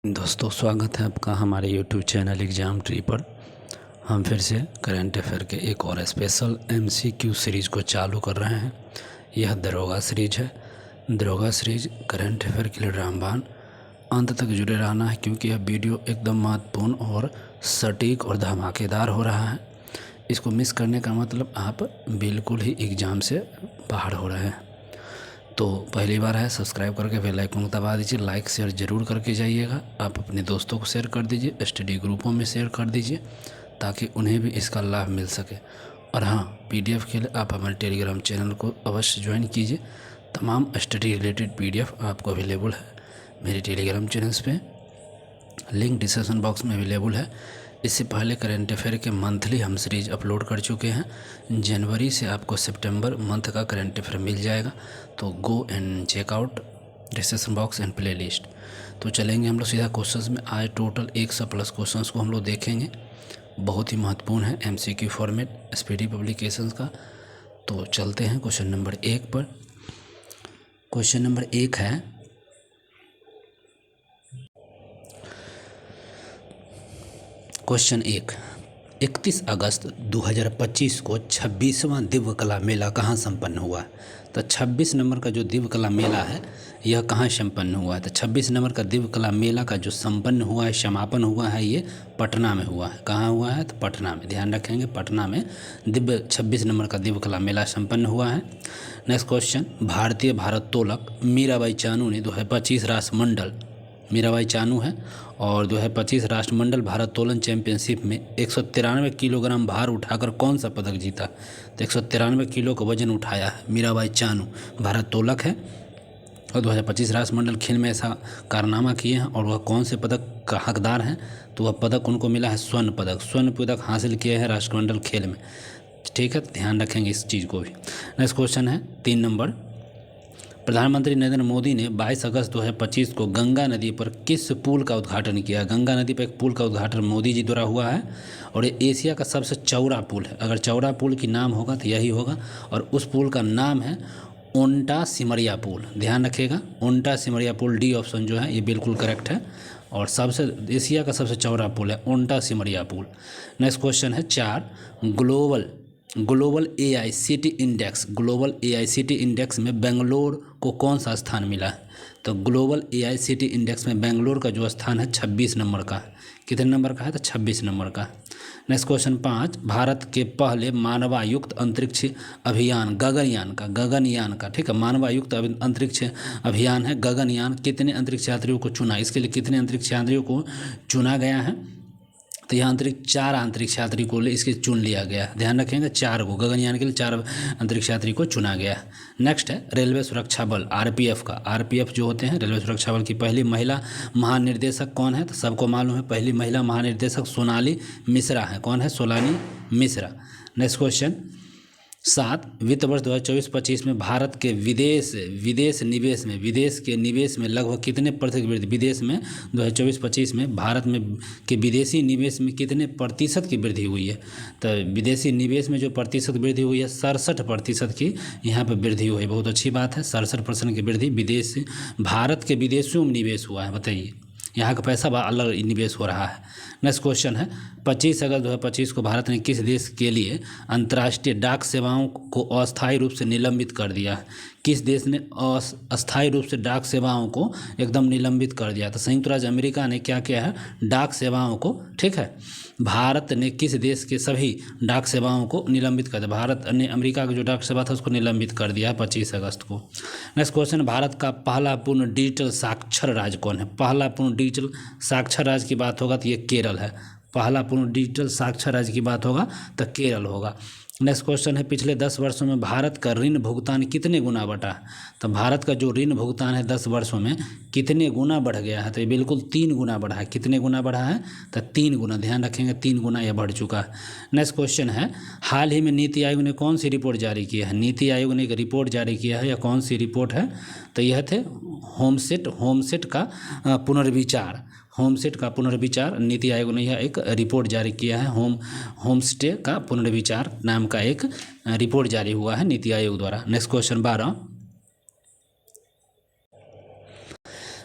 दोस्तों स्वागत है आपका हमारे YouTube चैनल एग्ज़ाम ट्री पर। हम फिर से करंट अफेयर के एक और स्पेशल MCQ सीरीज़ को चालू कर रहे हैं। यह दरोगा सीरीज है। दरोगा सीरीज करंट अफेयर के लिए रामबाण अंत तक जुड़े रहना है, क्योंकि यह वीडियो एकदम महत्वपूर्ण और सटीक और धमाकेदार हो रहा है। इसको मिस करने का मतलब आप बिल्कुल ही एग्ज़ाम से बाहर हो रहे हैं। तो पहली बार है, सब्सक्राइब करके बेल आइकन को दबा दीजिए। लाइक शेयर ज़रूर करके जाइएगा। आप अपने दोस्तों को शेयर कर दीजिए, स्टडी ग्रुपों में शेयर कर दीजिए, ताकि उन्हें भी इसका लाभ मिल सके। और हाँ, PDF के लिए आप हमारे टेलीग्राम चैनल को अवश्य ज्वाइन कीजिए। तमाम स्टडी रिलेटेड PDF आपको अवेलेबल है मेरे टेलीग्राम चैनल्स पे। लिंक डिस्क्रिप्शन बॉक्स में अवेलेबल है। इससे पहले करंट अफेयर के मंथली हम सीरीज अपलोड कर चुके हैं। जनवरी से आपको सितंबर मंथ का करंट अफेयर मिल जाएगा, तो go and check out description box and playlist. तो चलेंगे हम लोग सीधा क्वेश्चंस में। आज टोटल 100+ क्वेश्चंस को हम लोग देखेंगे। बहुत ही महत्वपूर्ण है MCQ फॉर्मेट स्पीडी पब्लिकेशंस का। तो चलते हैं क्वेश्चन नंबर 1 पर। क्वेश्चन नंबर 1 है, क्वेश्चन 1, 31 अगस्त 2025 को 26वां दिव्य कला मेला कहाँ संपन्न हुआ? तो 26 नंबर का जो दिव्य कला मेला है यह कहाँ संपन्न हुआ है? तो 26 नंबर का दिव्य कला मेला का जो संपन्न हुआ है, समापन हुआ है, ये पटना में हुआ है। कहाँ हुआ है? तो पटना में। ध्यान रखेंगे, पटना में 26 नंबर का दिव्य कला मेला संपन्न हुआ है। नेक्स्ट क्वेश्चन, भारतीय भारोत्तोलक मीराबाई चानू ने 2025 राष्ट्रमंडल, मीराबाई चानू है, और 2025 राष्ट्रमंडल भारोत्तोलन चैंपियनशिप में 193 किलोग्राम भार उठाकर कौन सा पदक जीता? तो 193 किलो का वजन उठाया है मीराबाई चानू, भारोत्तोलक है, और 2025 राष्ट्रमंडल खेल में ऐसा कारनामा किए हैं। और वह कौन से पदक का हकदार हैं? तो वह पदक उनको मिला है स्वर्ण पदक। स्वर्ण पदक हासिल किए हैं राष्ट्रमंडल खेल में। ठीक है, ध्यान रखेंगे इस चीज़ को भी। नेक्स्ट क्वेश्चन है 3 नंबर, प्रधानमंत्री नरेंद्र मोदी ने 22 अगस्त 2025 को गंगा नदी पर किस पुल का उद्घाटन किया? गंगा नदी पर एक पुल का उद्घाटन मोदी जी द्वारा हुआ है, और ये एशिया का सबसे चौड़ा पुल है। अगर चौड़ा पुल की नाम होगा तो यही होगा, और उस पुल का नाम है ओंटा सिमरिया पुल। ध्यान रखिएगा, ओंटा सिमरिया पुल, डी ऑप्शन जो है ये बिल्कुल करेक्ट है, और सबसे एशिया का सबसे चौड़ा पुल है ओंटा सिमरिया पुल। नेक्स्ट क्वेश्चन है 4, global AICT index, global AICT index में बेंगलोर को कौन सा स्थान मिला है? तो ग्लोबल AICT इंडेक्स में बेंगलोर का जो स्थान है 26 नंबर का है। कितने नंबर का है? तो 26 नंबर का। नेक्स्ट क्वेश्चन 5, भारत के पहले मानवायुक्त अंतरिक्ष अभियान गगनयान का, ठीक है, मानवायुक्त अंतरिक्ष अभियान है गगनयान, कितने अंतरिक्ष यात्रियों को चुना? इसके लिए कितने अंतरिक्ष यात्रियों को चुना गया है? तो यहाँ 4 अंतरिक्ष यात्री को इसके चुन लिया गया। ध्यान रखेंगे, 4 को, गगनयान के लिए 4 अंतरिक्ष यात्री को चुना गया। नेक्स्ट है रेलवे सुरक्षा बल RPF का। RPF जो होते हैं रेलवे सुरक्षा बल की पहली महिला महानिर्देशक कौन है? तो सबको मालूम है, पहली महिला महानिर्देशक सोनाली मिश्रा है। कौन है? सोनाली मिश्रा। नेक्स्ट क्वेश्चन 7, वित्त वर्ष 2024-25 में भारत के विदेश के निवेश में लगभग कितने प्रतिशत वृद्धि? विदेश में 2024-25 में भारत में के विदेशी निवेश में कितने प्रतिशत की वृद्धि हुई है? तो विदेशी निवेश में जो प्रतिशत वृद्धि हुई है 67% की यहाँ पर वृद्धि हुई है। बहुत अच्छी बात है, 67% की वृद्धि विदेश, भारत के विदेशों में निवेश हुआ है। बताइए, यहाँ का पैसा अलग निवेश हो रहा है। नेक्स्ट क्वेश्चन है 25 अगस्त 2025 को भारत ने किस देश के लिए अंतर्राष्ट्रीय डाक सेवाओं को अस्थायी रूप से निलंबित कर दिया है? किस देश ने अस्थायी रूप से डाक सेवाओं को एकदम निलंबित कर दिया? तो संयुक्त राज्य अमेरिका ने क्या किया है? डाक सेवाओं को, ठीक है, भारत ने किस देश के सभी डाक सेवाओं को निलंबित कर दिया? भारत ने अमेरिका का जो डाक सेवा था उसको निलंबित कर दिया 25 अगस्त को। नेक्स्ट क्वेश्चन, भारत का पहला पूर्ण डिजिटल साक्षर राज्य कौन है? पहला पूर्ण डिजिटल साक्षर राज्य की बात होगा तो ये केरल है। पहला पूर्ण डिजिटल साक्षर राज्य की बात होगा तो केरल होगा। नेक्स्ट क्वेश्चन है, पिछले 10 वर्षों में भारत का ऋण भुगतान कितने गुना बढ़ा? तो भारत का जो ऋण भुगतान है 10 वर्षों में कितने गुना बढ़ गया है? तो ये बिल्कुल 3 गुना बढ़ा है। कितने गुना बढ़ा है? तो 3 गुना। ध्यान रखेंगे, 3 गुना यह बढ़ चुका है। नेक्स्ट क्वेश्चन है, हाल ही में नीति आयोग ने कौन सी रिपोर्ट जारी की है? नीति आयोग ने एक रिपोर्ट जारी किया है, या कौन सी रिपोर्ट है? तो यह थे होमसेट का पुनर्विचार। होमसेट का पुनर्विचार, नीति आयोग ने यह एक रिपोर्ट जारी किया है। होमस्टे का पुनर्विचार नाम का एक रिपोर्ट जारी हुआ है नीति आयोग द्वारा। Next question 12,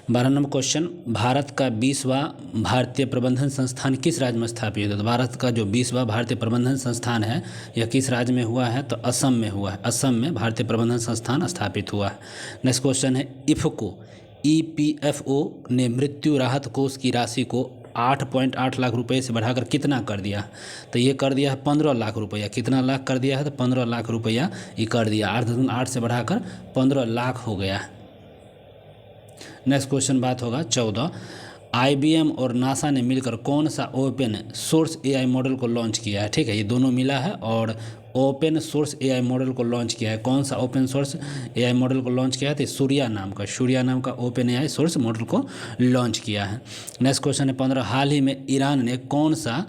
12 number question, Bharat का 20वां भारतीय प्रबंधन संस्थान किस राज्य में स्थापित है? तो भारत का जो 20वां भारतीय प्रबंधन संस्थान है यह किस राज्य में हुआ है? तो असम में हुआ है। असम में भारतीय प्रबंधन संस्थान स्थापित हुआ है। नेक्स्ट क्वेश्चन है, इफ़को EPFO ने मृत्यु राहत कोष की राशि को 8.8 लाख रुपए से बढ़ाकर कितना कर दिया? तो ये कर दिया है 15 लाख रुपया। कितना लाख कर दिया है? तो 15 लाख रुपया ये कर दिया। 8.8 से बढ़ाकर 15 लाख हो गया। नेक्स्ट क्वेश्चन बात होगा 14, IBM और नासा ने मिलकर कौन सा ओपन सोर्स AI मॉडल को लॉन्च किया है? ठीक है, ये दोनों मिला है और ओपन सोर्स AI मॉडल को लॉन्च किया है। कौन सा ओपन सोर्स AI मॉडल को लॉन्च किया है? तो सूर्या नाम का ओपन AI सोर्स मॉडल को लॉन्च किया है। नेक्स्ट क्वेश्चन है 15, हाल ही में ईरान ने कौन सा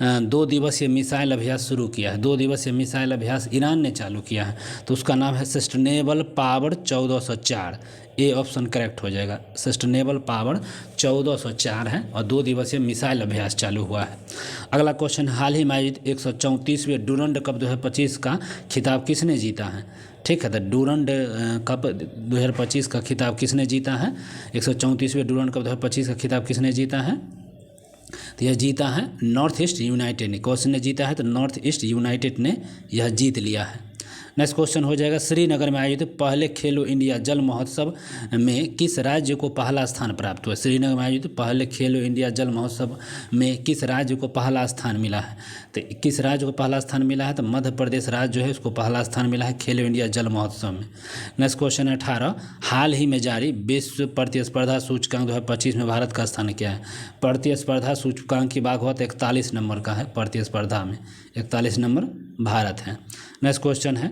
2 दिवसीय मिसाइल अभ्यास शुरू किया है? 2 दिवसीय मिसाइल अभ्यास ईरान ने चालू किया है, तो उसका नाम है sustainable power 1404। A option correct हो जाएगा। सस्टेनेबल पावर 1404 है और 2 दिवसीय मिसाइल अभ्यास चालू हुआ है। अगला क्वेश्चन, हाल ही में आयोजित 134वें डूरंड कप 2025 का खिताब किसने जीता है? ठीक है, तो डूरंड कप 2025 का खिताब किसने जीता है? 134वें डूरंड कप 2025 का खिताब किसने जीता है? तो यह जीता है नॉर्थ ईस्ट यूनाइटेड ने। कौन ने जीता है? तो नॉर्थ ईस्ट यूनाइटेड ने यह जीत लिया है। नेक्स्ट क्वेश्चन हो जाएगा, श्रीनगर में आयोजित पहले खेलो इंडिया जल महोत्सव में किस राज्य को पहला स्थान प्राप्त हुआ? श्रीनगर में आयोजित पहले खेलो इंडिया जल महोत्सव में किस राज्य को पहला स्थान मिला है? तो किस राज्य को पहला स्थान मिला है? तो मध्य प्रदेश राज्य जो है उसको पहला स्थान मिला है खेलो इंडिया जल महोत्सव में। नेक्स्ट क्वेश्चन 18, हाल ही में जारी विश्व प्रतिस्पर्धा सूचकांक 2025 में भारत का स्थान क्या है? प्रतिस्पर्धा सूचकांक की बात हुआ तो 41 नंबर का है। प्रतिस्पर्धा में 41 नंबर भारत है। नेक्स्ट क्वेश्चन है,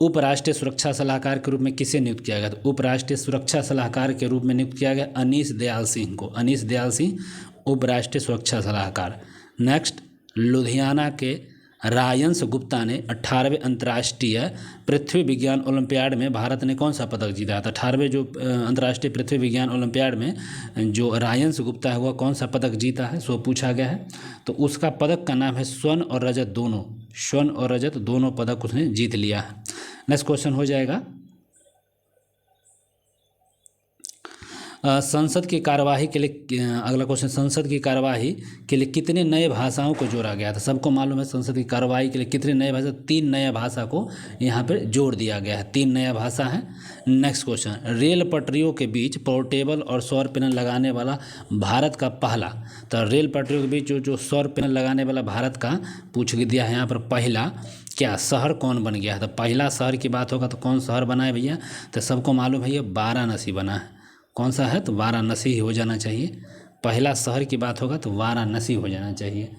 उपराष्ट्रीय सुरक्षा सलाहकार के रूप में किसे नियुक्त किया गया? तो उपराष्ट्रीय सुरक्षा सलाहकार के रूप में नियुक्त किया गया अनीश दयाल सिंह को। अनीश दयाल सिंह उपराष्ट्रीय सुरक्षा सलाहकार। नेक्स्ट, लुधियाना के रायंस गुप्ता ने 18वें अंतर्राष्ट्रीय पृथ्वी विज्ञान ओलंपियाड में भारत ने कौन सा पदक जीता था? 18वें जो अंतर्राष्ट्रीय पृथ्वी विज्ञान ओलंपियाड में जो रायंस गुप्ता है वह कौन सा पदक जीता है, सो पूछा गया है। तो उसका पदक का नाम है स्वर्ण और रजत दोनों। स्वर्ण और रजत दोनों पदक उसने जीत लिया है। नेक्स्ट क्वेश्चन हो जाएगा, संसद की कार्यवाही के लिए, अगला क्वेश्चन, संसद की कार्यवाही के लिए कितने नए भाषाओं को जोड़ा गया था? सबको मालूम है संसद की कार्यवाही के लिए कितने नए भाषा, 3 नया भाषा को यहाँ पर जोड़ दिया गया है। 3 नया भाषा है। नेक्स्ट क्वेश्चन, रेल पटरियों के बीच पोर्टेबल और सौर पैनल लगाने वाला भारत का पहला, तो रेल पटरियों के बीच जो सौर पैनल लगाने वाला भारत का पूछ दिया है यहाँ पर पहला क्या शहर कौन बन गया है? तो पहला शहर की बात होगा तो कौन शहर बना है भैया? तो सबको मालूम है ये वाराणसी बना है। कौन सा है? तो वाराणसी ही हो जाना चाहिए। पहला शहर की बात होगा तो वाराणसी हो जाना चाहिए।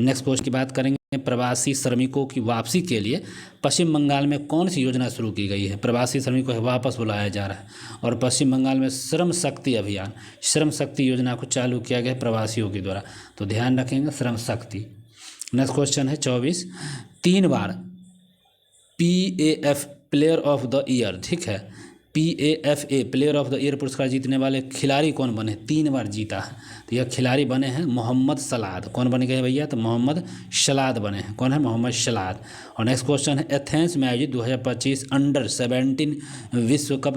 नेक्स्ट क्वेश्चन की बात करेंगे, प्रवासी श्रमिकों की वापसी के लिए पश्चिम बंगाल में कौन सी योजना शुरू की गई है? प्रवासी श्रमिकों को वापस बुलाया जा रहा है और पश्चिम बंगाल में श्रम शक्ति अभियान, श्रम शक्ति योजना को चालू किया गया प्रवासियों के द्वारा, तो ध्यान रखेंगे श्रम शक्ति। नेक्स्ट क्वेश्चन है 24, 3 बार PAF player of the year, ठीक है, PAFA player of the year पुरस्कार जीतने वाले खिलाड़ी कौन बने? 3 बार जीता है, तो यह खिलाड़ी बने हैं मोहम्मद सलाद। कौन बन गए भैया? तो मोहम्मद शलाद बने हैं। कौन है? मोहम्मद शलाद। और नेक्स्ट क्वेश्चन है, एथेंस में आयोजित 2025 अंडर-17 विश्व कप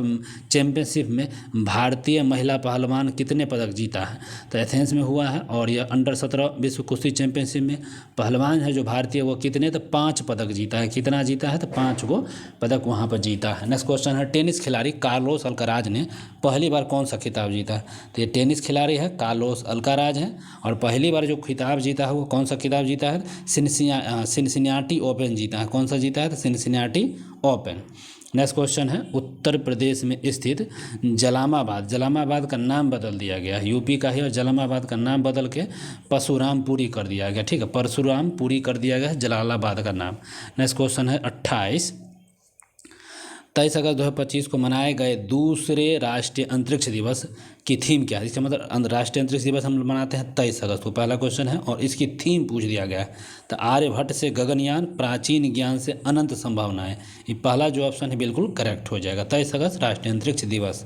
चैंपियनशिप में भारतीय महिला पहलवान कितने पदक जीता है? तो एथेंस में हुआ है और यह अंडर-17 विश्व कुश्ती चैंपियनशिप में पहलवान है जो भारतीय वो कितने? तो 5 पदक जीता है। कितना जीता है? तो 5 गो पदक वहाँ पर जीता है। नेक्स्ट क्वेश्चन है, टेनिस खिलाड़ी कार्लोस अल्काराज ने पहली बार कौन सा खिताब जीता है? तो ये टेनिस खिलाड़ी है कार्लोस अल्काराज है और पहली बार जो खिताब जीता है वो कौन सा खिताब जीता है? सिनसिनाटी ओपन जीता है। कौन सा जीता है? तो सिनसिनाटी ओपन। नेक्स्ट क्वेश्चन है, उत्तर प्रदेश में स्थित जलालाबाद का नाम बदल दिया गया है। यूपी का है और जलालाबाद का नाम बदल के परशुरामपुरी कर दिया गया। ठीक है, परशुरामपुरी कर दिया गया है जलालाबाद का नाम। नेक्स्ट क्वेश्चन है 28, 23 अगस्त 2025 को मनाए गए दूसरे राष्ट्रीय अंतरिक्ष दिवस की थीम क्या है? इसका मतलब राष्ट्रीय अंतरिक्ष दिवस हम मनाते हैं 23 अगस्त को, पहला क्वेश्चन है और इसकी थीम पूछ दिया गया है। तो आर्यभट्ट से गगनयान, प्राचीन ज्ञान से अनंत संभावनाएं, ये पहला जो ऑप्शन है बिल्कुल करेक्ट हो जाएगा। 23 अगस्त राष्ट्रीय अंतरिक्ष दिवस।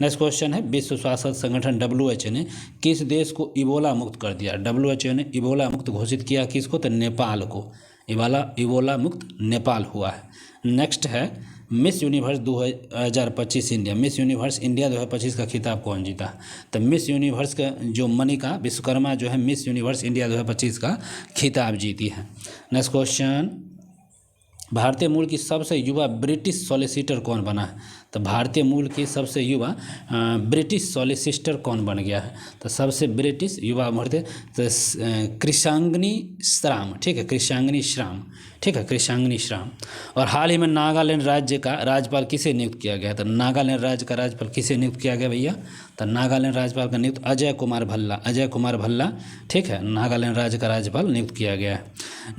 नेक्स्ट क्वेश्चन है, विश्व स्वास्थ्य संगठन WHO ने किस देश को इबोला मुक्त कर दिया? WHO ने इबोला मुक्त घोषित किया किसको? तो नेपाल को। इबोला मुक्त नेपाल हुआ है। नेक्स्ट है, miss universe 2025 India, miss universe India 2025 का खिताब कौन जीता? तो मिस यूनिवर्स का जो मनिका विश्वकर्मा जो है मिस यूनिवर्स इंडिया 2025 का खिताब जीती है। नेक्स्ट क्वेश्चन, भारतीय मूल की सबसे युवा ब्रिटिश सॉलिसिटर कौन बना है? तो भारतीय मूल की सबसे युवा ब्रिटिश सॉलिसिटर कौन बन गया है? तो सबसे ब्रिटिश युवा भारतीय तो कृषांगनी श्राम, ठीक है, कृषांगनी श्राम, ठीक है, कृषांगनी श्राम। और हाल ही में नागालैंड राज्य का राज्यपाल किसे नियुक्त किया गया? तो नागालैंड राज्य का राज्यपाल किसे नियुक्त किया गया भैया? तो नागालैंड राज्यपाल का नियुक्त अजय कुमार भल्ला, अजय कुमार भल्ला, ठीक है, नागालैंड राज्य का राज्यपाल नियुक्त किया गया है।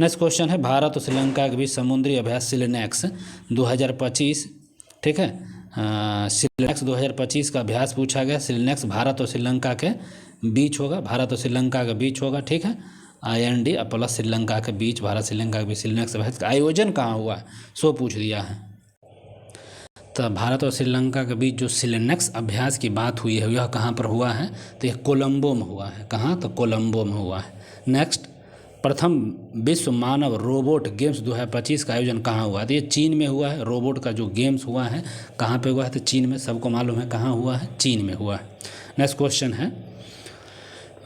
नेक्स्ट क्वेश्चन है, भारत और श्रीलंका के बीच समुद्री अभ्यास सिलनेक्स 2025, ठीक है, सिलनेक्स 2025 का अभ्यास पूछा गया। सिलनेक्स भारत और श्रीलंका के बीच होगा, भारत और श्रीलंका के बीच होगा, ठीक है, IND प्लस श्रीलंका के बीच, भारत श्रीलंका के बीच सिलनेक्स अभ्यास का आयोजन कहाँ हुआ सो पूछ दिया है। तो भारत और श्रीलंका के बीच जो सिलनेक्स अभ्यास की बात हुई है यह कहाँ पर हुआ है? तो यह कोलंबो में हुआ है। कहाँ? तो कोलंबो में हुआ है। नेक्स्ट, प्रथम विश्व मानव रोबोट गेम्स 2025 का आयोजन कहाँ हुआ? तो ये चीन में हुआ है। रोबोट का जो गेम्स हुआ है कहाँ पे हुआ है? तो चीन में, सबको मालूम है कहाँ हुआ है, चीन में हुआ है। नेक्स्ट क्वेश्चन है,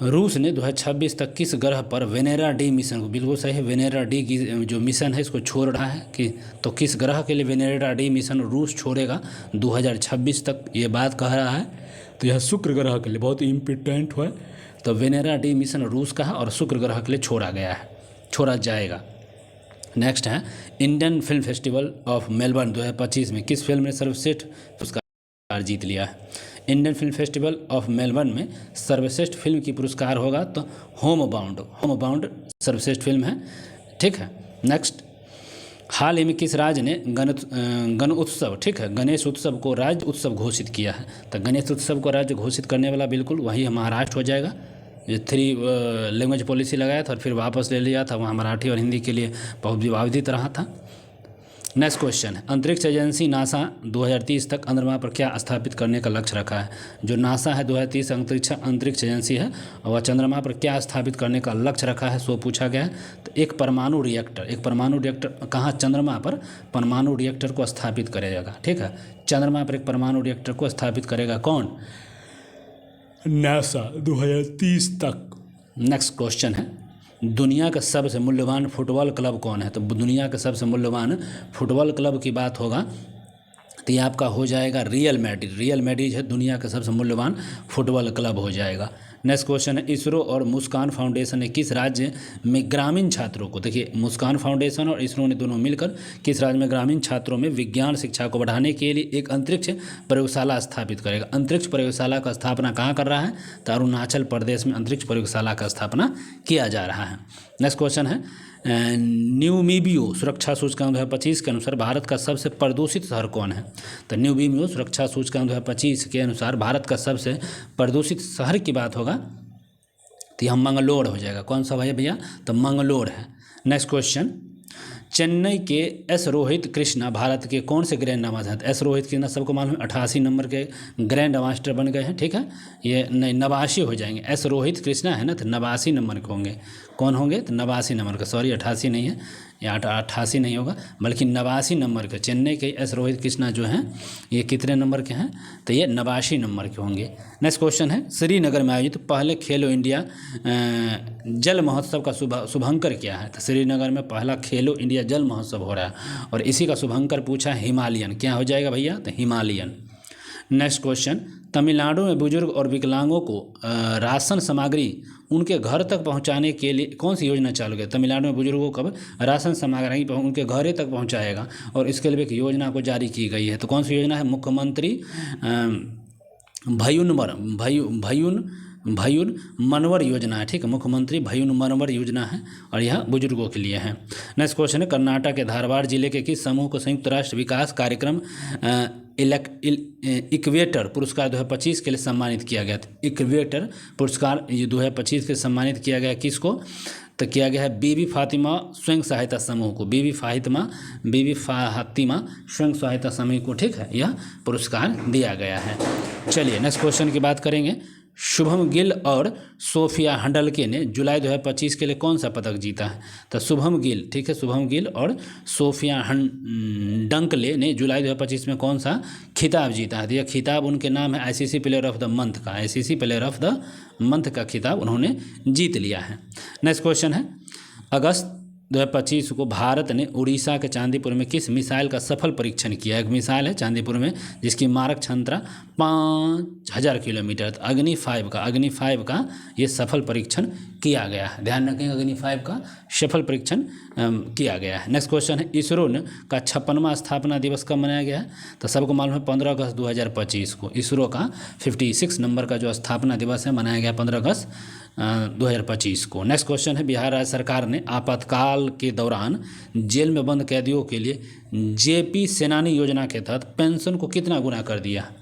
रूस ने 2026 तक किस ग्रह पर वेनेरा डी मिशन को, बिल्कुल सही है, वेनेरा डी की जो मिशन है इसको छोड़ रहा है कि, तो किस ग्रह के लिए वेनेरा डी मिशन रूस छोड़ेगा 2026 तक, ये बात कह रहा है। तो यह शुक्र ग्रह के लिए बहुत इम्पोर्टेंट है। तो वेनेरा डी मिशन रूस का है और शुक्र ग्रह के लिए छोड़ा गया है, छोड़ा जाएगा। नेक्स्ट है, Indian film festival of Melbourne 2025 में किस फिल्म ने सर्वश्रेष्ठ पुरस्कार जीत लिया है? Indian film festival of Melbourne में सर्वश्रेष्ठ फिल्म की पुरस्कार होगा तो होम बाउंड सर्वश्रेष्ठ फिल्म है, ठीक है। नेक्स्ट, हाल ही में किस राज्य ने गण उत्सव, ठीक है, गणेश उत्सव को राज्य उत्सव घोषित किया है? तो गणेश उत्सव को राज्य घोषित करने वाला बिल्कुल वही महाराष्ट्र हो जाएगा। जो 3 लैंग्वेज पॉलिसी लगाया था और फिर वापस ले लिया था, वहाँ मराठी और हिंदी के लिए बहुत विवादित रहा था। नेक्स्ट क्वेश्चन है, अंतरिक्ष एजेंसी नासा 2030 तक चंद्रमा पर क्या स्थापित करने का लक्ष्य रखा है? जो नासा है 2030 अंतरिक्ष एजेंसी है और वह चंद्रमा पर क्या स्थापित करने का लक्ष्य रखा है सो पूछा गया है। तो एक परमाणु रिएक्टर कहाँ? चंद्रमा पर परमाणु रिएक्टर को स्थापित करेगा, ठीक है, चंद्रमा पर एक परमाणु रिएक्टर को स्थापित करेगा कौन? नासा 2030 तक। नेक्स्ट क्वेश्चन है, दुनिया का सबसे मूल्यवान फुटबॉल क्लब कौन है? तो दुनिया का सबसे मूल्यवान फुटबॉल क्लब की बात होगा तो ये आपका हो जाएगा रियल मैड्रिड है दुनिया का सबसे मूल्यवान फुटबॉल क्लब हो जाएगा। नेक्स्ट क्वेश्चन है, इसरो और मुस्कान फाउंडेशन ने किस राज्य में ग्रामीण छात्रों को, देखिए मुस्कान फाउंडेशन और इसरो ने दोनों मिलकर किस राज्य में ग्रामीण छात्रों में विज्ञान शिक्षा को बढ़ाने के लिए एक अंतरिक्ष प्रयोगशाला स्थापित करेगा? अंतरिक्ष प्रयोगशाला का स्थापना कहाँ कर रहा है? तो अरुणाचल प्रदेश में अंतरिक्ष प्रयोगशाला का स्थापना किया जा रहा है। नेक्स्ट क्वेश्चन है, न्यूमीबियो सुरक्षा सूचकांक 2025 के अनुसार भारत का सबसे प्रदूषित शहर कौन है? तो न्यूमीबियो सुरक्षा सूचकांक 2025 के अनुसार भारत का सबसे प्रदूषित शहर की बात होगा तो यह मंगलोर हो जाएगा। कौन सा भैया? तो मंगलोर है। नेक्स्ट क्वेश्चन, चेन्नई के एस रोहित कृष्णा भारत के कौन से ग्रैंड मास्टर हैं? एस रोहित कृष्णा सबको मालूम है 88 नंबर के ग्रैंड मास्टर बन गए हैं, ठीक है, ये नहीं 89 हो जाएंगे। एस रोहित कृष्णा है ना तो 89 नंबर के होंगे। कौन होंगे? तो 89 नंबर का, सॉरी 88 नहीं है, या 88 नहीं होगा बल्कि 89 नंबर के। चेन्नई के एस रोहित कृष्णा जो हैं ये कितने नंबर के हैं? तो ये 89 नंबर के होंगे। नेक्स्ट क्वेश्चन है, श्रीनगर में आयोजित पहले खेलो इंडिया जल महोत्सव का शुभंकर क्या है? तो श्रीनगर में पहला खेलो इंडिया जल महोत्सव हो रहा है और इसी का शुभंकर पूछा है हिमालयन। क्या हो जाएगा भैया? तो हिमालयन। नेक्स्ट क्वेश्चन, तमिलनाडु में बुजुर्ग और विकलांगों को राशन सामग्री उनके घर तक पहुंचाने के लिए कौन सी योजना चालू है? तमिलनाडु में बुजुर्गों को राशन सामग्री उनके घरे तक पहुंचाएगा और इसके लिए एक योजना को जारी की गई है। तो कौन सी योजना है? मुख्यमंत्री भयून मनवर योजना है, ठीक है, मुख्यमंत्री भयून मनवर योजना है और यह बुजुर्गों के लिए है। नेक्स्ट क्वेश्चन है, कर्नाटक के धारवाड़ जिले के किस समूह को संयुक्त राष्ट्र विकास कार्यक्रम इक्वेटर पुरस्कार 2025 के लिए सम्मानित किया गया था? इक्वेटर पुरस्कार ये 2025 के सम्मानित किया गया किसको? तो किया गया है बीबी फातिमा स्वयं सहायता समूह को, बीबी फातिमा स्वयं सहायता समूह को, ठीक है, यह पुरस्कार दिया गया है। चलिए नेक्स्ट क्वेश्चन की बात करेंगे। शुभम गिल और सोफिया हंडलके ने जुलाई 2025 के लिए कौन सा पदक जीता है? तो शुभम गिल, ठीक है, शुभम गिल और सोफिया डंकले ने जुलाई 2025 में कौन सा खिताब जीता है? तो यह खिताब उनके नाम है ICC player of the month का, ICC player of the month का खिताब उन्होंने जीत लिया है। नेक्स्ट क्वेश्चन है, अगस्त 2025 को भारत ने उड़ीसा के चांदीपुर में किस मिसाइल का सफल परीक्षण किया? एक मिसाइल है चांदीपुर में जिसकी मारक क्षमता 5000 किलोमीटर, तो अग्नि 5 का ये सफल परीक्षण किया गया है। ध्यान रखें, अग्नि 5 का सफल परीक्षण किया गया है। नेक्स्ट क्वेश्चन है, इसरो का 56वां स्थापना दिवस कब मनाया गया है? तो सबको मालूम है 15 अगस्त 2025 को इसरो का 56 नंबर का जो स्थापना दिवस है मनाया गया 15 अगस्त 2025 को। नेक्स्ट क्वेश्चन है, बिहार राज्य सरकार ने आपातकाल के दौरान जेल में बंद कैदियों के लिए जेपी सेनानी योजना के तहत पेंशन को कितना गुना कर दिया?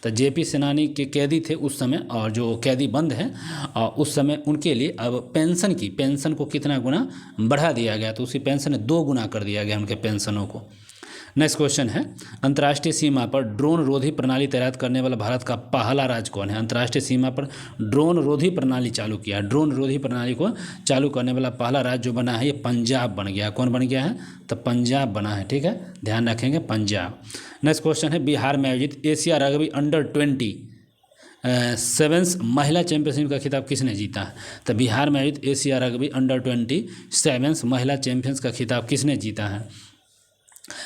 तो जेपी सेनानी के कैदी थे उस समय, और जो कैदी बंद हैं और उस समय उनके लिए अब पेंशन को कितना गुना बढ़ा दिया गया? तो उसी पेंशन 2 गुना कर दिया गया उनके पेंशनों को। नेक्स्ट क्वेश्चन है, अंतर्राष्ट्रीय सीमा पर ड्रोन रोधी प्रणाली तैनात करने वाला भारत का पहला राज्य कौन है? अंतर्राष्ट्रीय सीमा पर ड्रोन रोधी प्रणाली चालू किया, ड्रोन रोधी प्रणाली को चालू करने वाला पहला राज्य जो बना है ये पंजाब बन गया। कौन बन गया है? तो पंजाब बना है, ठीक है, ध्यान रखेंगे, पंजाब। नेक्स्ट क्वेश्चन है, बिहार में आयोजित एशिया रग्बी अंडर-20 सेवेंस महिला चैंपियनशिप का खिताब किसने जीता है? तो बिहार में आयोजित एशिया रग्बी अंडर-20 सेवेंस महिला चैंपियंस का खिताब किसने जीता है?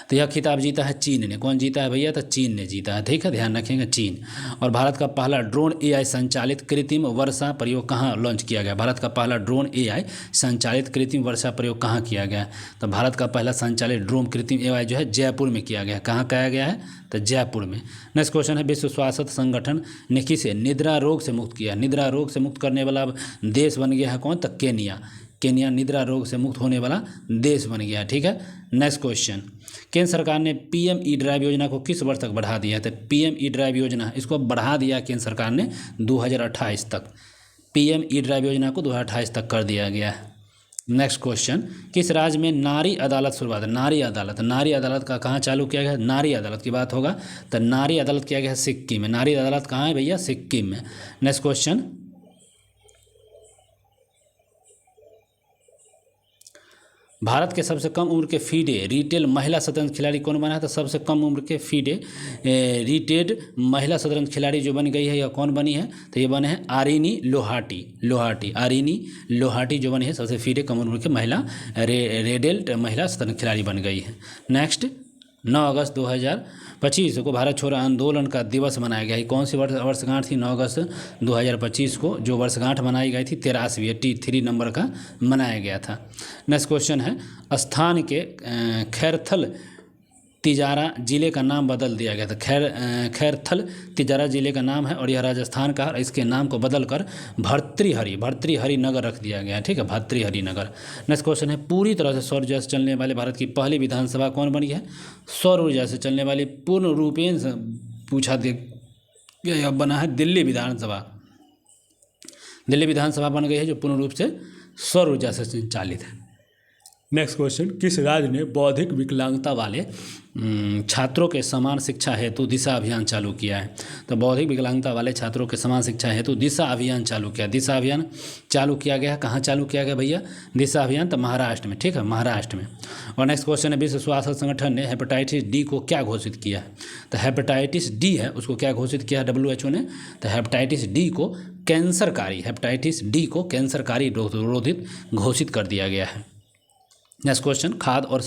तो यह खिताब जीता है चीन ने। कौन जीता है भैया? तो चीन ने जीता है, ठीक है, ध्यान रखेंगे, चीन। और भारत का पहला ड्रोन एआई संचालित कृत्रिम वर्षा प्रयोग कहाँ लॉन्च किया गया? भारत का पहला ड्रोन एआई संचालित कृत्रिम वर्षा प्रयोग कहाँ किया गया? तो भारत का पहला संचालित ड्रोन कृत्रिम एआई जो है जयपुर में किया गया। कहाँ किया गया है? तो जयपुर में। नेक्स्ट क्वेश्चन है, विश्व स्वास्थ्य संगठन ने किसे निद्रा रोग से मुक्त किया? निद्रा रोग से मुक्त करने वाला देश बन गया है कौन? तो केनिया। केनिया निद्रा रोग से मुक्त होने वाला देश बन गया, ठीक है। नेक्स्ट क्वेश्चन, केंद्र सरकार ने पीएम ई ड्राइव योजना को किस वर्ष तक बढ़ा दिया? तो पीएम ई ड्राइव योजना इसको बढ़ा दिया केंद्र सरकार ने 2028 तक। पीएम ई ड्राइव योजना को 2028 तक कर दिया गया है। नेक्स्ट क्वेश्चन, किस राज्य में नारी अदालत शुरुआत? नारी अदालत का कहाँ चालू किया गया? नारी अदालत की बात होगा तो नारी अदालत किया गया है सिक्किम में। नारी अदालत कहाँ है भैया? सिक्किम में। नेक्स्ट क्वेश्चन, भारत के सबसे कम उम्र के फीडे रिटेल महिला शतरंज खिलाड़ी कौन बना है? तो सबसे कम उम्र के फीडे रिटेड महिला शतरंज खिलाड़ी जो बन गई है यह कौन बनी है? तो ये बने हैं आरिनी लोहाटी। आरिनी लोहाटी जो बनी है सबसे फीडे कम उम्र के महिला रेडेल्ट महिला शतरंज खिलाड़ी बन गई है। नेक्स्ट, 9 अगस्त 2025 को भारत छोड़ो आंदोलन का दिवस मनाया गया है। कौन सी वर्षगांठ थी? 9 अगस्त 2025 को जो वर्षगांठ मनाई गई थी 83 83 नंबर का मनाया गया था। नेक्स्ट क्वेश्चन है, स्थान के खैरथल तिजारा जिले का नाम बदल दिया गया था। खैरथल तिजारा जिले का नाम है और यह राजस्थान का, इसके नाम को बदलकर भर्तृहरि नगर रख दिया गया है, ठीक है, भर्तृहरि नगर। नेक्स्ट क्वेश्चन है, पूरी तरह से सौर ऊर्जा से चलने वाले भारत की पहली विधानसभा कौन बनी है? सौर ऊर्जा से चलने वाली पूर्ण रूपेण पूछा यह बना है दिल्ली विधानसभा। दिल्ली विधानसभा बन गई है जो पूर्ण रूप से सौर ऊर्जा से संचालित है। नेक्स्ट क्वेश्चन, किस राज्य ने बौद्धिक विकलांगता वाले छात्रों के समान शिक्षा हेतु दिशा अभियान चालू किया है? तो बौद्धिक विकलांगता वाले छात्रों के समान शिक्षा हेतु दिशा अभियान चालू किया। दिशा अभियान चालू किया गया, कहाँ चालू किया गया भैया दिशा अभियान? तो महाराष्ट्र में, ठीक है, महाराष्ट्र में। और नेक्स्ट क्वेश्चन है, विश्व स्वास्थ्य संगठन ने हेपेटाइटिस डी को क्या घोषित किया है? तो हेपेटाइटिस डी है उसको क्या घोषित किया है WHO ने? तो हेपेटाइटिस डी को कैंसरकारी रोधित घोषित कर दिया गया है। नेक्स्ट क्वेश्चन, खाद्य और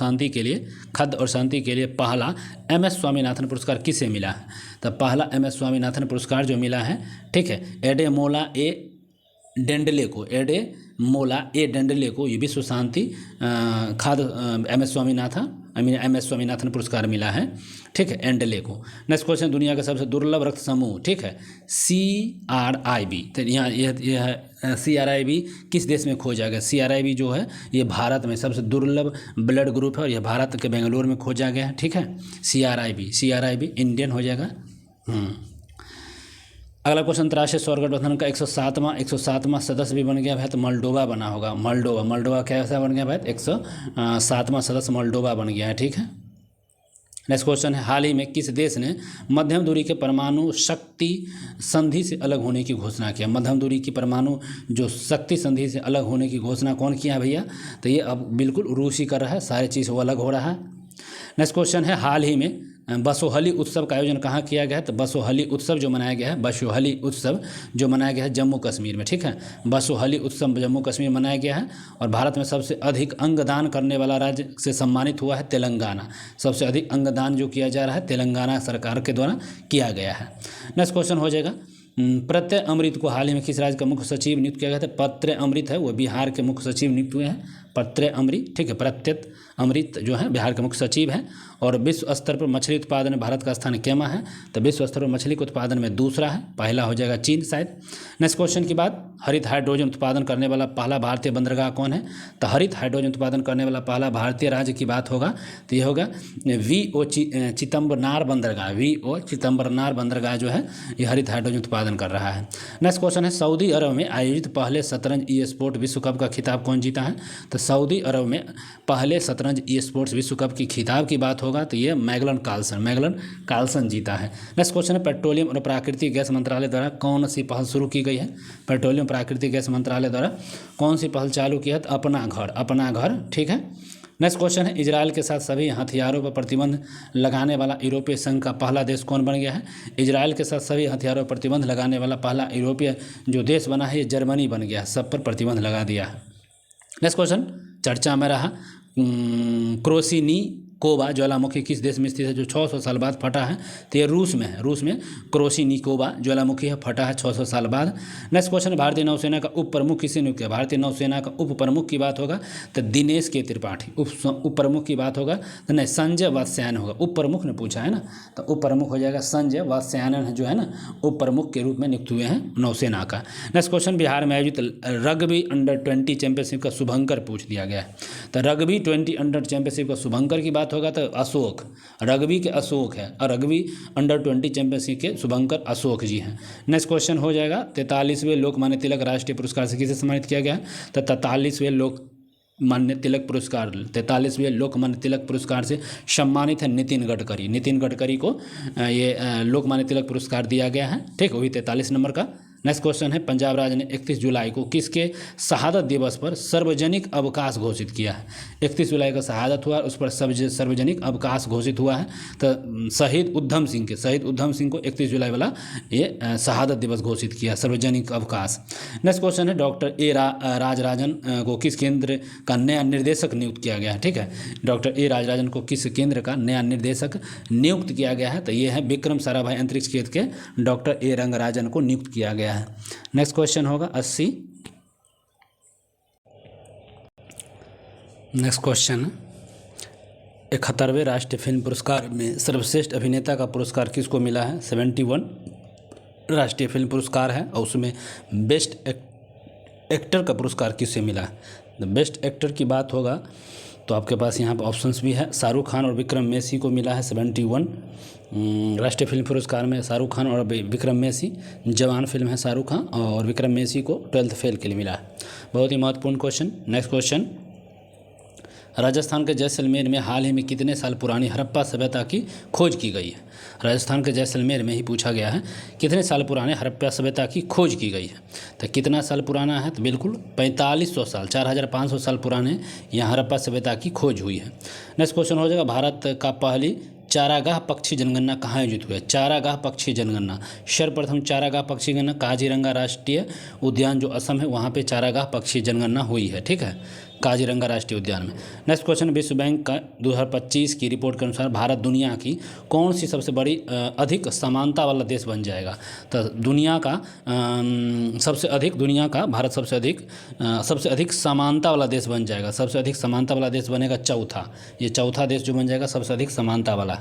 शांति के लिए पहला MS स्वामीनाथन पुरस्कार किसे मिला है? तो पहला MS स्वामीनाथन पुरस्कार जो मिला है, ठीक है, एडेमोला ए डेंडले को ये विश्व शांति खाद्य MS स्वामीनाथन पुरस्कार मिला है, ठीक है, एंडले को। नेक्स्ट क्वेश्चन, दुनिया का सबसे दुर्लभ रक्त समूह, ठीक है, CRIB। तो यहाँ यह CRIB किस देश में खोजा गया? CRIB जो है ये भारत में सबसे दुर्लभ ब्लड ग्रुप है और यह भारत के बेंगलुरु में खोजा गया है, ठीक है, CRIB इंडियन हो जाएगा। अगला क्वेश्चन, अंतर्राष्ट्रीय सौर गठबंधन का 107वां सदस्य भी बन गया है तो मोल्डोवा बना होगा। मोल्डोवा कैसा बन गया भाई? 107वां सदस्य मोल्डोवा बन गया है, ठीक है। नेक्स्ट क्वेश्चन है, हाल ही में किस देश ने मध्यम दूरी के परमाणु शक्ति संधि से अलग होने की घोषणा किया? मध्यम दूरी की परमाणु जो शक्ति संधि से अलग होने की घोषणा कौन किया है भैया? तो ये अब बिल्कुल रूस ही कर रहा है, सारे चीज़ वो अलग हो रहा है। नेक्स्ट क्वेश्चन है, हाल ही में बसोहली उत्सव का आयोजन कहाँ किया गया है? तो बसोहली उत्सव जो मनाया गया है, बसोहली उत्सव जो मनाया गया है जम्मू कश्मीर में, ठीक है। बसोहली उत्सव जम्मू कश्मीर में मनाया गया है। और भारत में सबसे अधिक अंगदान करने वाला राज्य से सम्मानित हुआ है तेलंगाना। सबसे अधिक अंगदान जो किया जा रहा है तेलंगाना सरकार के द्वारा किया गया है। नेक्स्ट क्वेश्चन हो जाएगा, प्रत्यय अमृत को हाल ही में किस राज्य का मुख्य सचिव नियुक्त किया गया था? प्रत्यय अमृत है वो बिहार के मुख्य सचिव नियुक्त हुए हैं, प्रत्यय अमृत, ठीक है। प्रत्यय अमृत जो है बिहार के मुख्य सचिव हैं। और विश्व स्तर पर मछली उत्पादन में भारत का स्थान केमा है? तो विश्व स्तर पर मछली के उत्पादन में दूसरा है, पहला हो जाएगा चीन शायद। नेक्स्ट क्वेश्चन के बाद, हरित हाइड्रोजन उत्पादन करने वाला पहला भारतीय बंदरगाह कौन है? तो हरित हाइड्रोजन उत्पादन करने वाला पहला भारतीय राज्य की बात होगा तो ये होगा VO चिदम्बरनार बंदरगाह। VO चिदम्बरनार बंदरगाह जो है ये हरित हाइड्रोजन उत्पादन कर रहा है। नेक्स्ट क्वेश्चन है, सऊदी अरब में आयोजित पहले शतरंज ई स्पोर्ट विश्व कप का खिताब कौन जीता है? तो सऊदी अरब में पहले शतरंज ई स्पोर्ट्स विश्व कप की खिताब की बात होगा तो ये मैगलन कार्लसन जीता है। नेक्स्ट क्वेश्चन है, पेट्रोलियम और प्राकृतिक गैस मंत्रालय द्वारा कौन सी पहल शुरू की गई है? पेट्रोलियम प्राकृतिक गैस मंत्रालय द्वारा कौन सी पहल चालू की है? तो अपना घर, ठीक है। नेक्स्ट क्वेश्चन है, इजराइल के साथ सभी हथियारों पर प्रतिबंध लगाने वाला यूरोपीय संघ का पहला देश कौन बन गया है? इजराइल के साथ सभी हथियारों पर प्रतिबंध लगाने वाला पहला यूरोपीय जो देश बना है ये जर्मनी बन गया है, सब पर प्रतिबंध लगा दिया है। नेक्स्ट क्वेश्चन चर्चा में रहा, क्रोशिनिकोवा ज्वालामुखी किस देश में स्थित है जो 600 साल बाद फटा है? तो ये रूस में है। रूस में क्रोशिनिकोवा ज्वालामुखी है, फटा है 600 साल बाद। नेक्स्ट क्वेश्चन, भारतीय नौसेना का उप प्रमुख किसे नियुक्त किया? भारतीय नौसेना का उप प्रमुख की बात होगा तो दिनेश के त्रिपाठी। उप प्रमुख की बात होगा तो नहीं, संजय वात्स्यायन होगा। उप प्रमुख ने पूछा है ना, तो उप प्रमुख हो जाएगा संजय वात्स्यायन जो है ना, उप प्रमुख के रूप में नियुक्त हुए हैं नौसेना का। नेक्स्ट क्वेश्चन, बिहार में आयोजित रग्बी अंडर-20 चैंपियनशिप का शुभंकर पूछ दिया गया है। तो रग्बी 20 अंडर चैंपियनशिप का शुभंकर की बात होगा तो अशोक, रग्बी के अशोक है, और रग्बी अंडर-20 चैंपियनशिप के शुभंकर अशोक जी हैं। नेक्स्ट क्वेश्चन हो जाएगा, 43वें लोकमान्य तिलक राष्ट्रीय पुरस्कार से किसे सम्मानित किया गया है? तो 43वें लोकमान्य तिलक पुरस्कार, 43वें लोकमान्य तिलक पुरस्कार से सम्मानित है नितिन गडकरी। नितिन गडकरी को ये लोकमान्य तिलक पुरस्कार दिया गया है, ठीक, वही 43 नंबर का। नेक्स्ट क्वेश्चन है, पंजाब राज्य ने 31 जुलाई को किसके शहादत दिवस पर सार्वजनिक अवकाश घोषित किया है? 31 जुलाई का शहादत हुआ, उस पर सार्वजनिक अवकाश घोषित हुआ है। तो शहीद उधम सिंह को 31 जुलाई वाला ये शहादत दिवस घोषित किया, सार्वजनिक अवकाश। नेक्स्ट क्वेश्चन है, डॉक्टर ए राजराजन को किस केंद्र का नया निर्देशक नियुक्त किया गया है? ठीक है, डॉक्टर ए राजराजन को किस केंद्र का नया निर्देशक नियुक्त किया गया है? तो ये है विक्रम साराभाई अंतरिक्ष केंद्र के डॉक्टर ए रंगराजन को नियुक्त किया गया है। नेक्स्ट क्वेश्चन होगा 80। नेक्स्ट क्वेश्चन, 71वें राष्ट्रीय फिल्म पुरस्कार में सर्वश्रेष्ठ अभिनेता का पुरस्कार किसको मिला है? 71 राष्ट्रीय फिल्म पुरस्कार है और उसमें बेस्ट एक्टर का पुरस्कार किससे मिला है? बेस्ट एक्टर की बात होगा तो आपके पास यहाँ पर ऑप्शंस भी है, शाहरुख खान और विक्रम मेसी को मिला है 71 राष्ट्रीय फिल्म पुरस्कार में। शाहरुख खान और विक्रम मेसी, जवान फिल्म है शाहरुख खान, और विक्रम मेसी को 12th फेल के लिए मिला है। बहुत ही महत्वपूर्ण क्वेश्चन। नेक्स्ट क्वेश्चन, राजस्थान के जैसलमेर में हाल ही में कितने साल पुरानी हड़प्पा सभ्यता की खोज की गई है? राजस्थान के जैसलमेर में ही पूछा गया है कितने साल पुराने हड़प्पा सभ्यता की खोज की गई है। तो कितना साल पुराना है? तो बिल्कुल 4500 साल, 4500 साल पुराने यहाँ हड़प्पा सभ्यता की खोज हुई है। नेक्स्ट क्वेश्चन हो जाएगा, भारत का पहली चारागाह पक्षी जनगणना कहाँ आयोजित हुई है? चारागाह पक्षी जनगणना, सर्वप्रथम चारागाह पक्षी गणना काजीरंगा राष्ट्रीय उद्यान जो असम है वहाँ पे चारागाह पक्षी जनगणना हुई है, ठीक है, काजीरंगा राष्ट्रीय उद्यान में। नेक्स्ट क्वेश्चन, विश्व बैंक का 2025 की रिपोर्ट के अनुसार भारत दुनिया की कौन सी सबसे बड़ी अधिक समानता वाला देश बन जाएगा? तो दुनिया का भारत सबसे अधिक समानता वाला देश बन जाएगा। सबसे अधिक समानता वाला देश बनेगा चौथा देश जो बन जाएगा सबसे अधिक समानता वाला।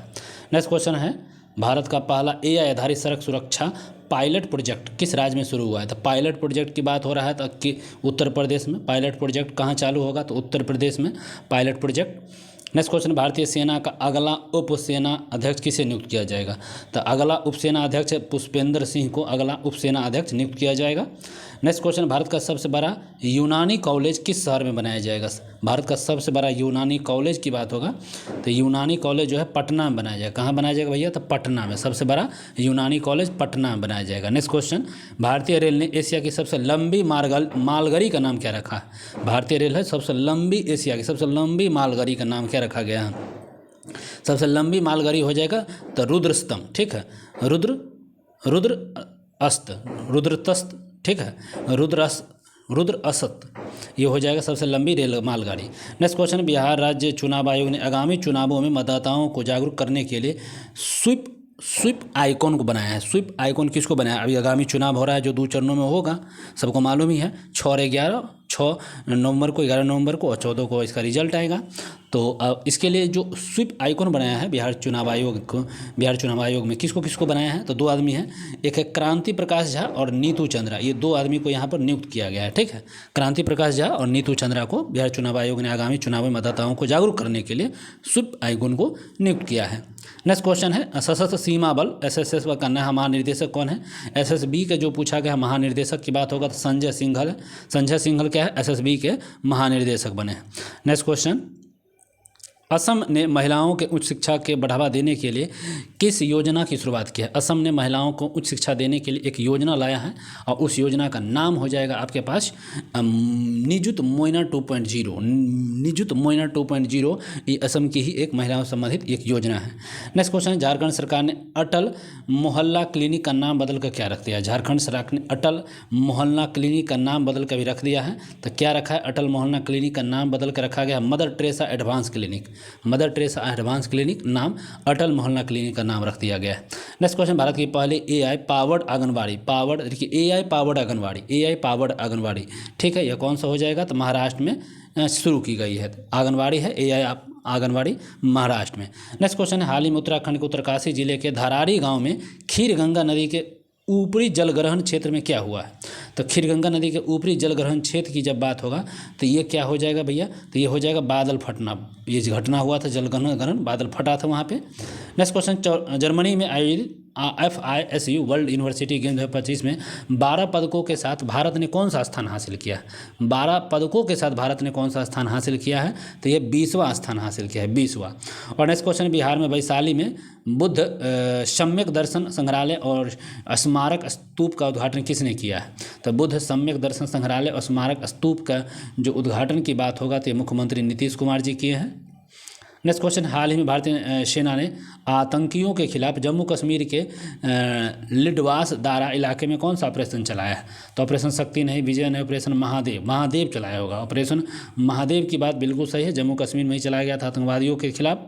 नेक्स्ट क्वेश्चन है, भारत का पहला AI आधारित सड़क सुरक्षा पायलट प्रोजेक्ट किस राज्य में शुरू हुआ है? तो पायलट प्रोजेक्ट की बात हो रहा है तो कि उत्तर प्रदेश में। पायलट प्रोजेक्ट कहाँ चालू होगा? तो उत्तर प्रदेश में पायलट प्रोजेक्ट। नेक्स्ट क्वेश्चन, भारतीय सेना का अगला उप सेना अध्यक्ष किसे नियुक्त किया जाएगा? तो अगला उप सेना अध्यक्ष पुष्पेंद्र सिंह को अगला उप सेना अध्यक्ष नियुक्त किया जाएगा। नेक्स्ट क्वेश्चन, भारत का सबसे बड़ा यूनानी कॉलेज किस शहर में बनाया जाएगा? भारत का सबसे बड़ा यूनानी कॉलेज की बात होगा तो यूनानी कॉलेज जो है पटना में बनाया जाएगा। कहाँ बनाया जाएगा भैया? तो पटना में सबसे बड़ा यूनानी कॉलेज पटना में बनाया जाएगा। नेक्स्ट क्वेश्चन, भारतीय रेल ने एशिया की सबसे लंबी मालगाड़ी का नाम क्या रखा है? भारतीय रेल है सबसे लंबी, एशिया की सबसे लंबी मालगाड़ी का नाम क्या रखा गया है? सबसे लंबी मालगाड़ी हो जाएगा तो रुद्रस्तम, ठीक है, रुद्रतस्त, ठीक है, रुद्र असत, ये हो जाएगा सबसे लंबी रेल मालगाड़ी। नेक्स्ट क्वेश्चन, बिहार राज्य चुनाव आयोग ने आगामी चुनावों में मतदाताओं को जागरूक करने के लिए स्वीप आइकॉन को बनाया है। स्वीप आइकॉन किसको बनाया? अभी आगामी चुनाव हो रहा है जो 2 चरणों में होगा, सबको मालूम ही है, 6 और 11, 6 नवंबर को, 11 नवंबर को और 14 को इसका रिजल्ट आएगा। तो इसके लिए जो स्वीप आइकॉन बनाया है बिहार चुनाव आयोग में किसको बनाया है? तो 2 आदमी हैं, एक है क्रांति प्रकाश झा और नीतू चंद्रा, ये 2 आदमी को यहाँ पर नियुक्त किया गया है, ठीक है। क्रांति प्रकाश झा और नीतू चंद्रा को बिहार चुनाव आयोग ने आगामी चुनाव में मतदाताओं को जागरूक करने के लिए स्वीप आइकॉन को नियुक्त किया है। नेक्स्ट क्वेश्चन है, सशस्त्र सीमा बल एसएसएफ का महानिर्देशक कौन है? एसएसबी के जो पूछा गया महानिर्देशक की बात होगा तो संजय सिंघल क्या है? एसएसबी के महानिर्देशक बने हैं। नेक्स्ट क्वेश्चन, असम ने महिलाओं के उच्च शिक्षा के बढ़ावा देने के लिए किस योजना की शुरुआत की है? असम ने महिलाओं को उच्च शिक्षा देने के लिए एक योजना लाया है और उस योजना का नाम हो जाएगा आपके पास निजुत मोइना 2.0। निजुत मोइना 2.0 ये असम की ही एक महिलाओं संबंधित एक योजना है। नेक्स्ट क्वेश्चन, झारखंड सरकार ने अटल मोहल्ला क्लिनिक का नाम बदल कर क्या रख दिया? झारखंड सरकार ने अटल मोहल्ला क्लिनिक का नाम बदल कर भी रख दिया है। तो क्या रखा है? अटल मोहल्ला क्लिनिक का नाम बदल कर रखा गया mother Teresa advance clinic. Mother Teresa advance clinic नाम अटल मोहल्ला क्लिनिक का नाम रख दिया गया है। नेक्स्ट क्वेश्चन, भारत की पहली AI पावर्ड आंगनबाड़ी, देखिए AI पावर्ड आंगनबाड़ी, ठीक है, यह कौन सा हो जाएगा? तो महाराष्ट्र में शुरू की गई है, आंगनबाड़ी है AI आंगनबाड़ी महाराष्ट्र में। नेक्स्ट क्वेश्चन है, हाल ही में उत्तराखंड के उत्तरकाशी जिले के धारारी गांव में खीरगंगा नदी के ऊपरी जलग्रहण क्षेत्र में क्या हुआ है? तो खीरगंगा नदी के ऊपरी जलग्रहण क्षेत्र की जब बात होगा तो ये क्या हो जाएगा भैया? तो ये हो जाएगा बादल फटना, ये घटना हुआ था, जलग्रहण बादल फटा था वहाँ पे। नेक्स्ट क्वेश्चन, जर्मनी में आयोजित FISU वर्ल्ड यूनिवर्सिटी गेम 2025 में 12 पदकों के साथ भारत ने कौन सा स्थान हासिल किया? 12 पदकों के साथ भारत ने कौन सा स्थान हासिल किया है? तो ये 20वां स्थान हासिल किया है, 20वां। और नेक्स्ट क्वेश्चन, बिहार में वैशाली में बुद्ध सम्यक दर्शन संग्रहालय और स्मारक स्तूप का उद्घाटन किसने किया है? तो बुद्ध सम्यक दर्शन संग्रहालय और स्मारक स्तूप का जो उद्घाटन की बात होगा तो ये मुख्यमंत्री नीतीश कुमार जी किए हैं। नेक्स्ट क्वेश्चन, हाल ही में भारतीय सेना ने आतंकियों के खिलाफ जम्मू कश्मीर के लिडवास दारा इलाके में कौन सा ऑपरेशन चलाया है? तो ऑपरेशन शक्ति नहीं, विजय नहीं, ऑपरेशन महादेव चलाया होगा। ऑपरेशन महादेव की बात बिल्कुल सही है, जम्मू कश्मीर में ही चलाया गया था आतंकवादियों के खिलाफ।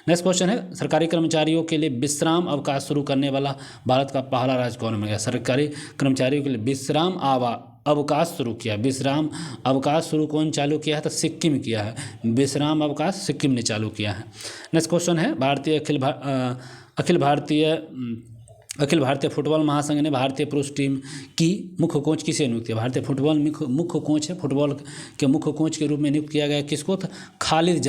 नेक्स्ट क्वेश्चन है, सरकारी कर्मचारियों के लिए विश्राम अवकाश शुरू करने वाला भारत का पहला राज्य कौन बन गया? सरकारी कर्मचारियों के लिए विश्राम अवकाश शुरू किया। विश्राम अवकाश शुरू कौन चालू किया है? तो सिक्किम किया है, विश्राम अवकाश सिक्किम ने चालू किया है। नेक्स्ट क्वेश्चन है, अखिल भारतीय फुटबॉल महासंघ ने भारतीय पुरुष टीम की मुख्य कोच किसे नियुक्त किया? भारतीय फुटबॉल मुख्य कोच है, फुटबॉल के मुख्य कोच के रूप में नियुक्त किया गया है किसको? तो खालिद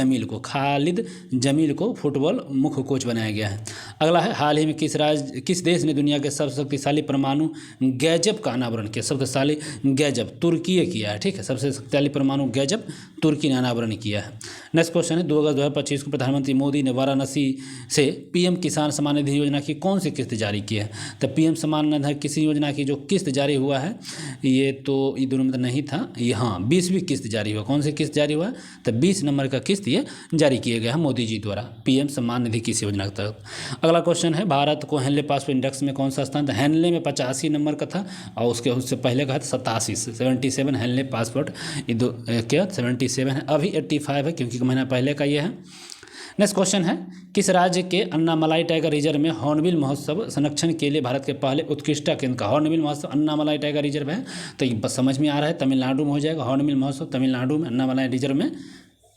जमील को फुटबॉल मुख्य कोच बनाया गया है। अगला है, हाल ही में किस देश ने दुनिया के सबसे शक्तिशाली परमाणु गैजेट का अनावरण किया? शक्तिशाली गैजेट तुर्की ने किया है, ठीक है, सबसे शक्तिशाली परमाणु गैजेट तुर्की ने अनावरण किया है। नेक्स्ट क्वेश्चन है, 2 अगस्त 2025 को प्रधानमंत्री मोदी ने वाराणसी से PM किसान सम्मान निधि योजना की कौन सी किस्त जारी की है? तो PM सम्मान निधि किसी योजना की जो किस्त जारी हुआ है ये तो ये दोनों में नहीं था, ये हाँ 20वीं किस्त जारी हुआ। कौन सी किस्त जारी हुआ? तो 20 नंबर का किस्त ये जारी किया गया है मोदी जी द्वारा, PM सम्मान निधि किस योजना के तहत। अगला क्वेश्चन है, भारत को हेनले पासपोर्ट इंडेक्स में कौन सा स्थान था? हेनले में 85 नंबर का था और उससे पहले का था 77 हेनले पासपोर्ट, ये क्या 77 है, अभी 85 है क्योंकि महीना पहले का ये है। नेक्स्ट क्वेश्चन है, किस राज्य के अन्नामलाई टाइगर रिजर्व में हॉर्नबिल महोत्सव संरक्षण के लिए भारत के पहले उत्कृष्टता केंद्र का? हॉर्नबिल महोत्सव अन्नामलाई टाइगर रिजर्व है तो ये समझ में आ रहा है, तमिलनाडु में हो जाएगा। हॉर्नबिल महोत्सव तमिलनाडु में, अन्नामलाई रिजर्व में,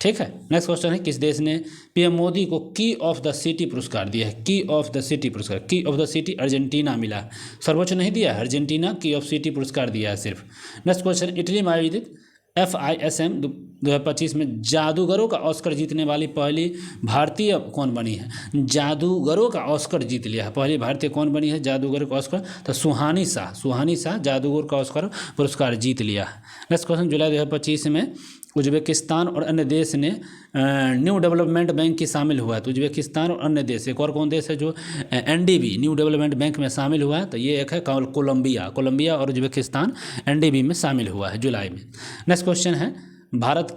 ठीक है। नेक्स्ट क्वेश्चन है, किस देश ने PM मोदी को की ऑफ द सिटी पुरस्कार दिया है? की ऑफ द सिटी पुरस्कार, की ऑफ द सिटी अर्जेंटीना मिला, सर्वोच्च नहीं दिया है, अर्जेंटीना की ऑफ सिटी पुरस्कार दिया है सिर्फ। नेक्स्ट क्वेश्चन, इटली में आयोजित FISM 2025 में जादूगरों का ऑस्कर जीतने वाली पहली भारतीय कौन बनी है? जादूगरों का ऑस्कर जीत लिया है, पहली भारतीय कौन बनी है जादूगरों का ऑस्कर? तो सुहानी शाह जादूगर का ऑस्कर पुरस्कार जीत लिया है। नेक्स्ट क्वेश्चन, जुलाई 2025 में उज्बेकिस्तान और अन्य देश ने न्यू डेवलपमेंट बैंक की शामिल हुआ है। तो उज्बेकिस्तान और अन्य देश, एक और कौन देश है जो NDB न्यू डेवलपमेंट बैंक में शामिल हुआ है? तो ये एक है कोलंबिया और उज्बेकिस्तान NDB में शामिल हुआ है जुलाई में। नेक्स्ट क्वेश्चन है, भारत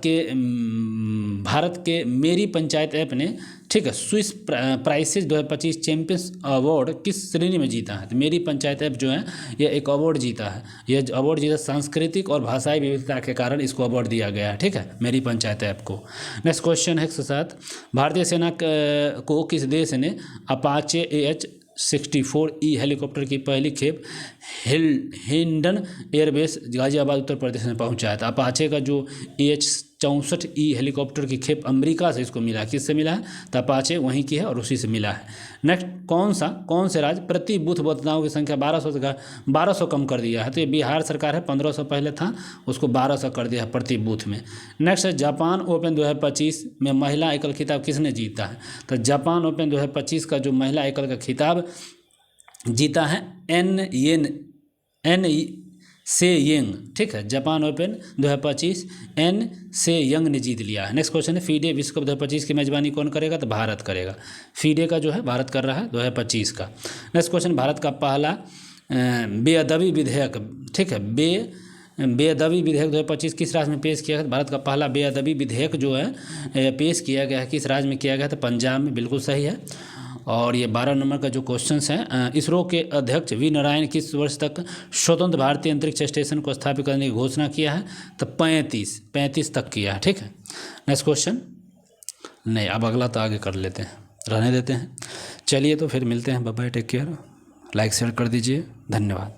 के मेरी पंचायत ऐप ने, ठीक है, स्विस प्राइसेस 2025 चैंपियंस अवार्ड किस श्रेणी में जीता है? तो मेरी पंचायत ऐप जो है ये एक अवार्ड जीता है, ये अवार्ड जीता सांस्कृतिक और भाषाई विविधता के कारण इसको अवार्ड दिया गया है, ठीक है, मेरी पंचायत ऐप को। नेक्स्ट क्वेश्चन है 107, भारतीय सेना को किस देश ने अपाचे AH-64E हेलीकॉप्टर की पहली खेप हिंडन एयरबेस गाजियाबाद उत्तर प्रदेश में पहुंचाया था? अपाचे का जो AH-64E हेलीकॉप्टर की खेप अमेरिका से इसको मिला है, किससे मिला है? तो अपाचे वहीं की है और उसी से मिला है। नेक्स्ट, कौन से राज्य प्रति बूथ मतदाताओं की संख्या 1200 कम कर दिया है? तो ये बिहार सरकार है, 1500 पहले था, उसको 1200 कर दिया है प्रति बूथ में। नेक्स्ट है, जापान ओपन 2025 में महिला एकल खिताब किसने जीता है? तो जापान ओपन 2025 का जो महिला एकल का खिताब जीता है एन से यंग, ठीक है, जापान ओपन 2025 एन से यंग ने जीत लिया है। नेक्स्ट क्वेश्चन है, फीडे विश्व कप 2025 की मेजबानी कौन करेगा? तो भारत करेगा, फीडे का जो है भारत कर रहा है 2025 का। नेक्स्ट क्वेश्चन, भारत का पहला बेअदबी विधेयक, ठीक है, बेअदबी विधेयक 2025 किस राज्य में पेश किया गया? भारत का पहला बेअदबी विधेयक जो है पेश किया गया है, किस राज्य में किया गया? तो पंजाब में, बिल्कुल सही है। और ये 12 नंबर का जो क्वेश्चंस हैं, इसरो के अध्यक्ष वी नारायण किस वर्ष तक स्वतंत्र भारतीय अंतरिक्ष स्टेशन को स्थापित करने की घोषणा किया है? तो 35 तक किया है, ठीक है। नेक्स्ट क्वेश्चन नहीं, अब अगला तो आगे कर लेते हैं, रहने देते हैं। चलिए तो फिर मिलते हैं, bye bye, take care, like share कर दीजिए, धन्यवाद।